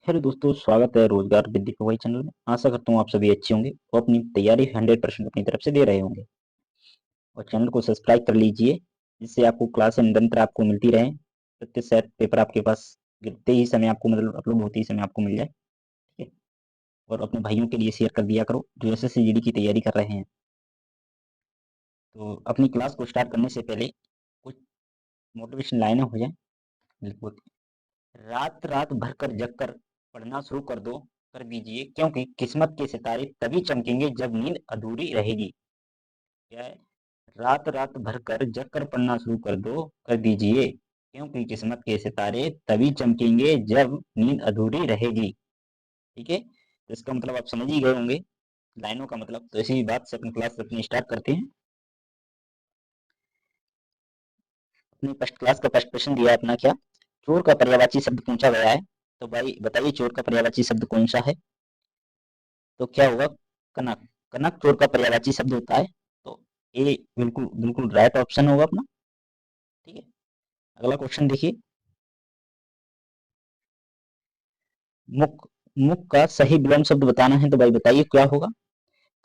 Hello दोस्तों, स्वागत है रोजगार विद्या प्रोवाई चैनल में। आशा करता हूँ आप सभी अच्छे होंगे और अपनी तैयारी 100% अपनी तरफ से दे रहे होंगे। और चैनल को सब्सक्राइब कर लीजिए, जिससे आपको क्लासें निरंतर आपको मिलती रहें। प्रत्येक सेट पेपर आपके पास गिरते ही समय आपको, मतलब अपलोड होते ही समय आपको मिल जाए। ठीक है। और अपने भाइयों के लिए शेयर कर दिया करो जो एसएससी जीडी की तैयारी कर रहे हैं। तो अपनी क्लास को स्टार्ट करने से पहले कुछ मोटिवेशन लाइनें हो जाए। बिल्कुल। रात रात भर कर जग कर पढ़ना शुरू कर दीजिए, क्योंकि किस्मत के सितारे तभी चमकेंगे जब नींद अधूरी रहेगी। क्या है? रात रात भर कर जग कर पढ़ना शुरू कर दीजिए, क्योंकि किस्मत के सितारे तभी चमकेंगे जब नींद अधूरी रहेगी। ठीक है, तो इसका मतलब आप समझ ही गए होंगे लाइनों का मतलब। तो इसी बात से अपनी क्लास अपनी स्टार्ट करते हैं। अपनी फर्स्ट क्लास का फर्स्ट क्वेश्चन दिया है अपना, क्या चोर का पर्यायवाची शब्द पूछा गया है। तो भाई बताइए, चोर का पर्यायवाची शब्द कौन सा है? तो क्या होगा? कनक। कनक चोर का पर्यायवाची शब्द होता है। तो ए बिल्कुल बिल्कुल राइट ऑप्शन होगा अपना। ठीक है, अगला क्वेश्चन देखिए। मुक। मुक का सही विलोम शब्द बताना है, तो भाई बताइए क्या होगा?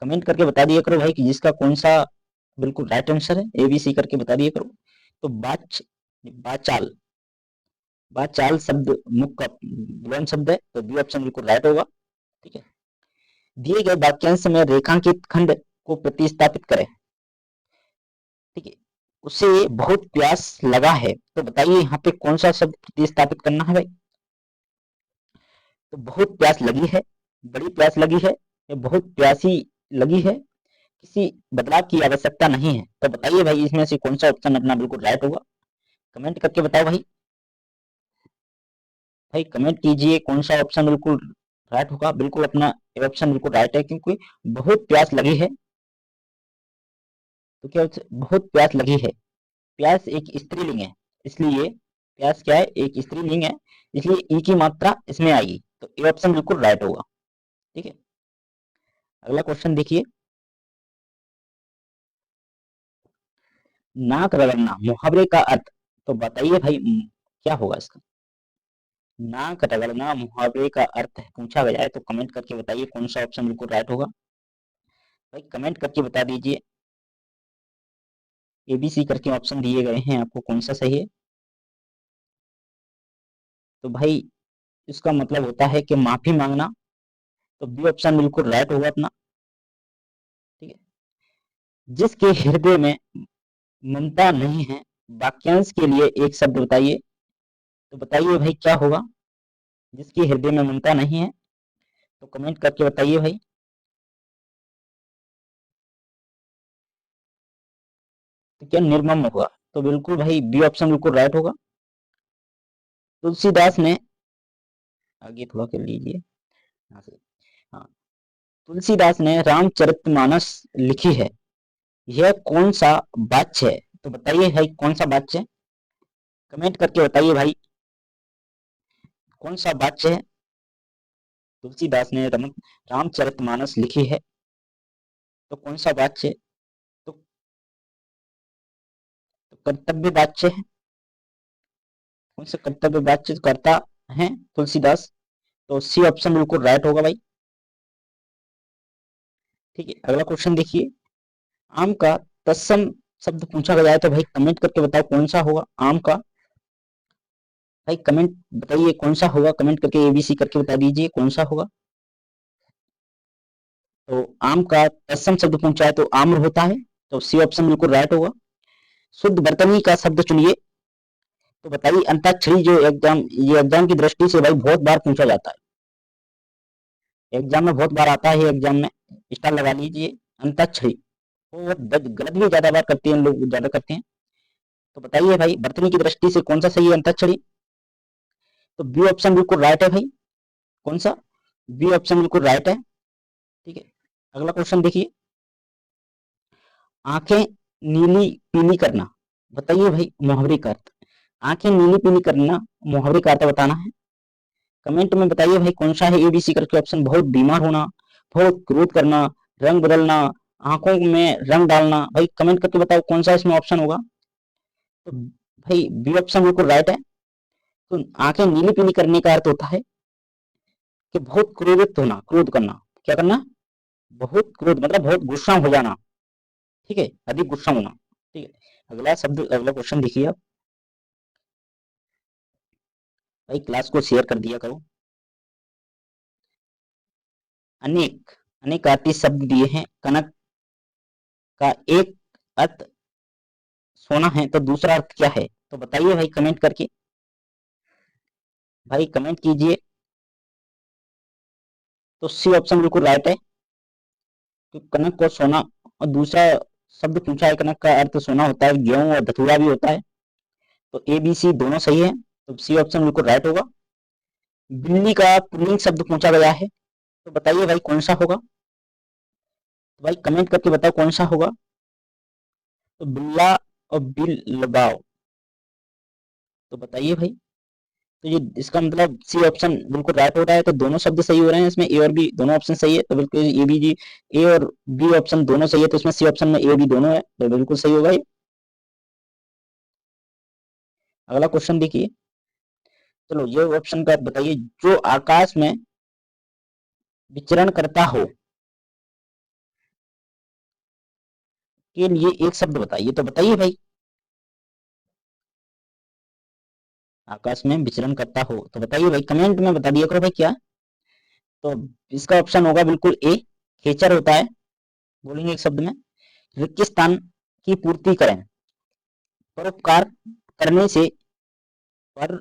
कमेंट करके बता दिया करो भाई कि जिसका कौन सा बिल्कुल राइट आंसर है, ए बी सी करके बता दिया करो। तो बाचाल। बाचाल शब्द मुक का विलोम शब्द है, तो बी ऑप्शन बिल्कुल राइट होगा। ठीक है। दिए गए वाक्यांश में रेखांकित खंड को प्रतिस्थापित करें। ठीक है। उसे बहुत प्यास लगा है, तो बताइए यहाँ पे कौन सा शब्द प्रतिस्थापित करना है भाई? तो बहुत प्यास लगी है, बड़ी प्यास लगी है, या बहुत प्यासी लगी है, किसी बदलाव की आवश्यकता नहीं है। तो बताइए भाई इसमें से कौन सा ऑप्शन अपना बिल्कुल राइट होगा? कमेंट करके बताओ भाई। भाई कमेंट कीजिए कौन सा ऑप्शन बिल्कुल राइट होगा। बिल्कुल अपना ऑप्शन बिल्कुल राइट है, क्योंकि बहुत प्यास लगी है। तो क्या बहुत प्यास लगी है? प्यास एक स्त्रीलिंग है, इसलिए प्यास क्या है? एक स्त्रीलिंग है, इसलिए ई की मात्रा इसमें आएगी। तो ए ऑप्शन बिल्कुल राइट होगा। ठीक है, अगला क्वेश्चन देखिए। नाक रगड़ना मुहावरे का अर्थ। तो बताइए भाई क्या होगा इसका? नाक रगड़ना मुहावरे का अर्थ है पूछा गया है, तो कमेंट करके बताइए कौन सा ऑप्शन बिल्कुल राइट होगा। भाई कमेंट करके बता दीजिए। एबीसी करके ऑप्शन दिए गए हैं, आपको कौन सा सही है? तो भाई इसका मतलब होता है कि माफी मांगना। तो बी ऑप्शन बिल्कुल राइट होगा अपना। ठीक है। जिसके हृदय में ममता नहीं है, वाक्यांश के लिए एक शब्द बताइए। तो बताइए भाई क्या होगा? जिसके हृदय में ममता नहीं है, तो कमेंट करके बताइए भाई। तो क्या निर्मम होगा? तो बिल्कुल भाई बी ऑप्शन बिल्कुल राइट होगा। तुलसीदास ने, आगे थोड़ा कर लीजिए यहाँ से। हाँ, तुलसीदास ने रामचरितमानस लिखी है, यह कौन सा वाच्य है? तो बताइए भाई कौन सा वाच्य है? कमेंट करके बताइए भाई कौन सा वाच्य है? तुलसीदास ने रामचरितमानस लिखी है, तो कौन सा वाच्य है? तो, तो कर्तव्य वाच्य है। कौन सा कर्तव्य वाच्य करता है तुलसीदास? तो सी ऑप्शन बिल्कुल राइट होगा भाई। ठीक है, अगला क्वेश्चन देखिए। आम का तत्सम शब्द पूछा गया है, तो भाई कमेंट करके बताओ कौन सा होगा आम का? भाई कमेंट बताइए कौन सा होगा, कमेंट करके एबीसी करके बता दीजिए कौन सा होगा। तो आम का तत्सम शब्द पूछा है, तो आम्र होता है। तो सी ऑप्शन बिल्कुल राइट होगा। शुद्ध वर्तनी का शब्द चुनिए। तो बताइए अंताक्षरी, जो एग्जाम, ये एग्जाम की दृष्टि से भाई बहुत बार पूछा जाता है, एग्जाम में बहुत बार आता है, एग्जाम में स्टार लगा लीजिए। अंताक्षरी वो गलत भी ज्यादा बार करते हैं लोग, ज्यादा करते हैं। तो बताइए भाई वर्तनी की दृष्टि से कौन सा सही है अंताक्षरी? तो बी ऑप्शन बिल्कुल राइट है भाई। कौन सा? बी ऑप्शन बिल्कुल राइट है। ठीक है, अगला क्वेश्चन देखिए। आंखें नीली पीली करना। बताइए भाई मुहावरे का अर्थ। आंखें नीली पीली करना मुहावरे का अर्थ बताना है। कमेंट में बताइए भाई कौन सा है एबीसी करके ऑप्शन। बहुत बीमार होना, बहुत क्रोध करना, रंग बदलना, आंखों में रंग डालना। भाई कमेंट करके बताओ कौन सा इसमें ऑप्शन होगा। तो भाई बी ऑप्शन बिल्कुल राइट है। तो आंखें नीली पीली करने का अर्थ होता है कि बहुत क्रोधित होना, क्रोध करना, क्या करना, बहुत क्रोध मतलब बहुत गुस्सा हो जाना, ठीक है, अधिक गुस्सा होना, ठीक है। अगला शब्द, अगला क्वेश्चन देखिए आप। भाई क्लास को शेयर कर दिया करो। अनेक, अनेक आती शब्द दिए हैं। कनक का एक अर्थ सोना है तो दूसरा अर्थ क्या है, तो बताइए भाई कमेंट करके, भाई कमेंट कीजिए। तो सी ऑप्शन बिल्कुल राइट है, क्योंकि कनक को सोना, और दूसरा शब्द पूछा है, कनक का अर्थ सोना होता है, गेहूं और धतूरा भी होता है, तो ए बी सी दोनों सही है, तो सी ऑप्शन बिल्कुल राइट होगा। बिल्ली का पुल्लिंग शब्द पूछा गया है, तो बताइए भाई कौन सा होगा, तो भाई कमेंट करके बताओ कौन सा होगा। तो बिल्ला और बिल लगाओ, तो बताइए भाई। तो ये इसका मतलब सी ऑप्शन बिल्कुल राइट हो रहा है, तो दोनों शब्द सही हो रहे हैं इसमें, ए और बी दोनों ऑप्शन सही है, तो बिल्कुल ए बी जी, ए और बी ऑप्शन दोनों सही है, तो इसमें सी ऑप्शन में ए बी दोनों है, तो बिल्कुल सही होगा ये। अगला क्वेश्चन देखिए। चलो ये ऑप्शन का बताइए, जो आकाश में विचरण करता हो के लिए एक शब्द बताइए, तो बताइए भाई। आकाश में विचरण करता हो, तो बताइए भाई, कमेंट में बता दिया करो भाई क्या। तो इसका ऑप्शन होगा बिल्कुल ए, खेचर होता है। बोलेंगे एक शब्द में, रिक्त स्थान की पूर्ति करें, परोपकार करने से, पर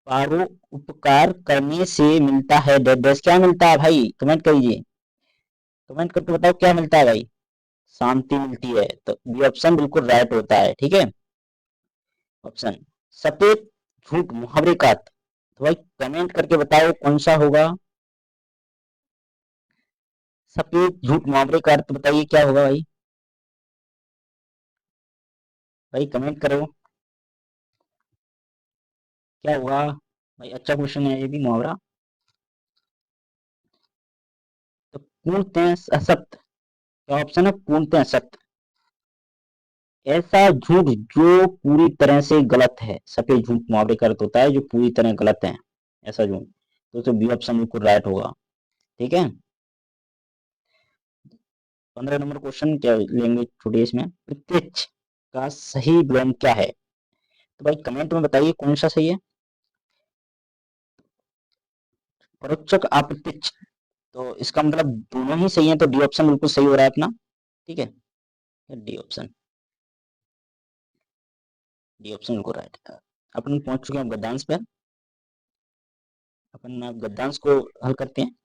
परोपकार करने से मिलता है डैश डैश, क्या मिलता है भाई, कमेंट करिए, कमेंट करके बताओ क्या मिलता है भाई, शांति मिलती है, तो ये ऑप्शन बिल्कुल राइट होता है, ठीक है। ऑप्शन सफेद झूठ मुहावरे का अर्थ, तो भाई कमेंट करके बताओ कौन सा होगा। सफेद झूठ मुहावरे का अर्थ बताइए क्या होगा भाई, भाई कमेंट करो क्या होगा भाई। अच्छा क्वेश्चन है ये भी, मुहावरा। तो पूर्णतः असत्य, क्या ऑप्शन है, पूर्णतः असत्य, ऐसा झूठ जो पूरी तरह से गलत है। सफेद झूठ मुहावरे का अर्थ होता है जो पूरी तरह गलत है, ऐसा झूठ, तो बी ऑप्शन बिल्कुल राइट होगा, ठीक है। 15 नंबर क्वेश्चन क्या लेंगे छोटे इसमें, प्रत्यक्ष का सही विलोम क्या है, तो भाई कमेंट में बताइए कौन सा सही है। परोक्षक अप्रत्यक्ष, तो इसका मतलब दोनों ही सही है, तो डी ऑप्शन बिल्कुल सही हो रहा है अपना, ठीक है, डी ऑप्शन, डी ऑप्शन बिल्कुल राइट है। अपन पहुंच चुके हैं गद्यांश पे, अपन अब गद्यांश को हल करते हैं।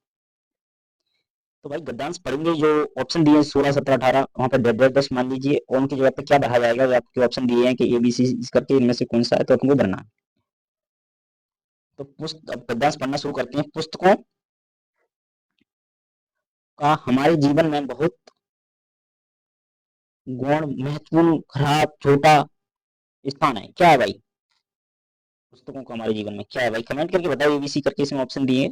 तो भाई गद्यांश पढ़ेंगे, जो ऑप्शन दिए हैं 16 17 18, वहां पर 10 मान लीजिए, और उनकी जगह पे क्या भरा जाएगा, ये आपके ऑप्शन दिए हैं कि ए बी सी करके, इनमें से कौन सा है, तो अपन को भरना है। तो अब गद्यांश पढ़ना शुरू करते हैं। पुस्तकों का हमारे जीवन में बहुत गौण, महत्वपूर्ण, खराब, छोटा स्थान है, क्या है भाई, पुस्तकों का हमारे जीवन में क्या है भाई, कमेंट करके बताओ, एबीसी करके इसमें ऑप्शन दिए।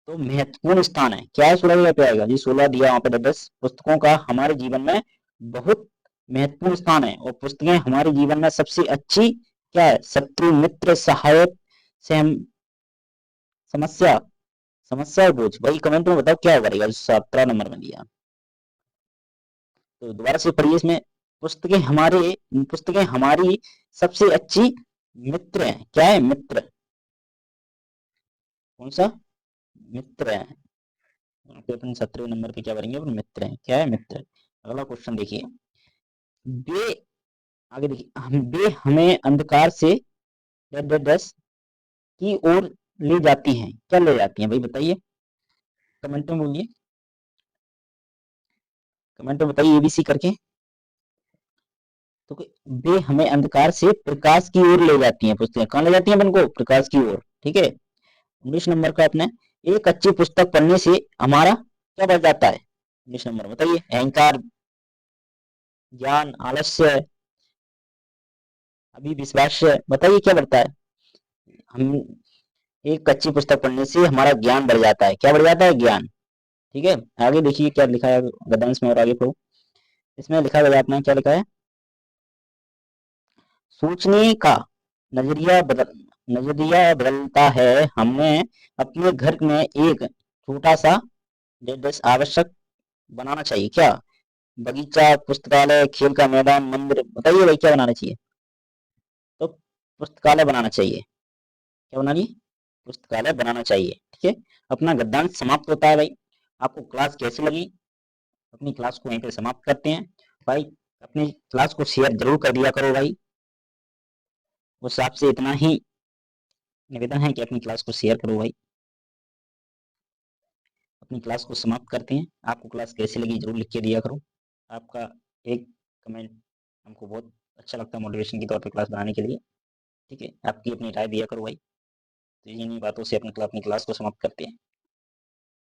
तो महत्वपूर्ण स्थान है, क्या है, 16 जगह पे आएगा जी, 16 दिया वहां पे 10, पुस्तकों का हमारे जीवन में बहुत महत्वपूर्ण स्थान है, और पुस्तकें हमारे जीवन में सबसे अच्छी क्या है, शत्रु मित्र सहायक से हम, समस्या, समस्या बोझ, भाई कमेंट में बताओ क्या होगा, 17 नंबर में दिया। तो दोबारा से पढ़िए इसमें, पुस्तकें हमारे, पुस्तकें हमारी सबसे अच्छी मित्र हैं, क्या है, मित्र, कौन सा, मित्र है, यहाँ पे अपन 17 नंबर पे क्या करेंगे, अपन मित्र हैं, क्या है, मित्र। अगला क्वेश्चन देखिए, वे, आगे देखिए, वे हमें अंधकार से डस की ओर ले जाती हैं, क्या ले जाती हैं भाई बताइए, कमेंट में बोलिए, कमेंट में बताइए एबीसी करके। तो वे हमें अंधकार से प्रकाश की ओर ले जाती हैं, पुस्तकें कहाँ ले जाती हैं अपन को, प्रकाश की ओर, ठीक है। 19 नंबर का अपने, एक अच्छी पुस्तक पढ़ने से हमारा क्या बढ़ जाता है, 19 नंबर बताइए, अहंकार, ज्ञान, आलस्य, अभी विश्वास, बताइए क्या बढ़ता है। हम, एक अच्छी पुस्तक पढ़ने से हमारा ज्ञान बढ़ जाता है, क्या बढ़ जाता है, ज्ञान, ठीक है। आगे देखिए क्या लिखा है गद्यांश में, और आगे पढ़ो, इसमें लिखा गया अपना, क्या लिखा है, सोचने का नजरिया बदल, नजरिया बदलता है। हमें अपने घर में एक छोटा सा डेस्क आवश्यक बनाना चाहिए क्या? बगीचा, पुस्तकालय, खेल का मैदान, मंदिर, बताइए भाई क्या बनाना चाहिए? तो पुस्तकालय बनाना चाहिए। क्या बनानी? पुस्तकालय बनाना चाहिए। ठीक है, अपना गद्यांश समाप्त होता है भाई। आपको क्लास कैसी लगी? अपनी क्लास को यहीं पे समाप्त करते हैं भाई। अपनी क्लास को शेयर जरूर कर दिया करो भाई। उस आपसे इतना ही निवेदन है कि अपनी क्लास को शेयर करो भाई। अपनी क्लास को समाप्त करते हैं। आपको क्लास कैसी लगी जरूर लिख के दिया करो। आपका एक कमेंट हमको बहुत अच्छा लगता है मोटिवेशन के तौर पे क्लास बनाने के लिए। ठीक है, आपकी अपनी राय दिया करो भाई। तो इन्हीं बातों से अपनी क्लास को समाप्त करते हैं।